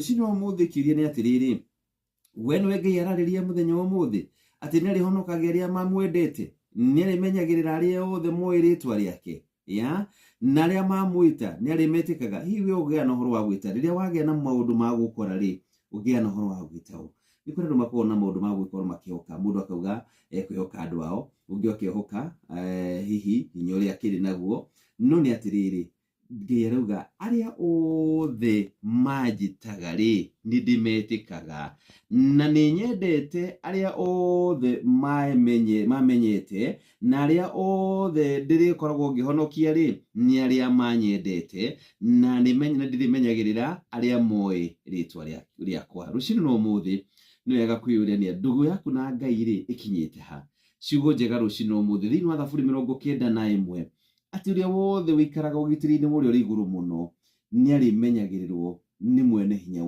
Sino muthi kiria ni atiriri we no Ngai arariria muthenya wa muthi ati nari honokageria mamwendete nari menyagirira ari othe moiritwa riake ya naria mamwita nari metikaga hiwe ugia no horo wa gwita riria wagia na maundu ma gukora ri ugia no horo wa gwita ni kuri ndo makona maundu ma gwikora makioka mundu akauga kwihoka andu ao ungi akiohoka hihi inyori akiri naguo no ni atiriri Ngai arauga aria othe majitaga ri ni ndimetikaga na ni nyendete aria othe mamenyete na aria othe ndirikoragwo ngihonokia ri ni aria manyendete na ndirimenyagirira aria moi ritwa riakwa rucini no muthi ni wega kwiyuria ni ndugu yaku na Ngai ri ikinyite ha ciugo njega rucini no muthi thiini wa Thaburi 91 ati uria wothe wikaraga ugitiri-ini muri uri iguru muno ni ari menyagirirwo ni mwene hinya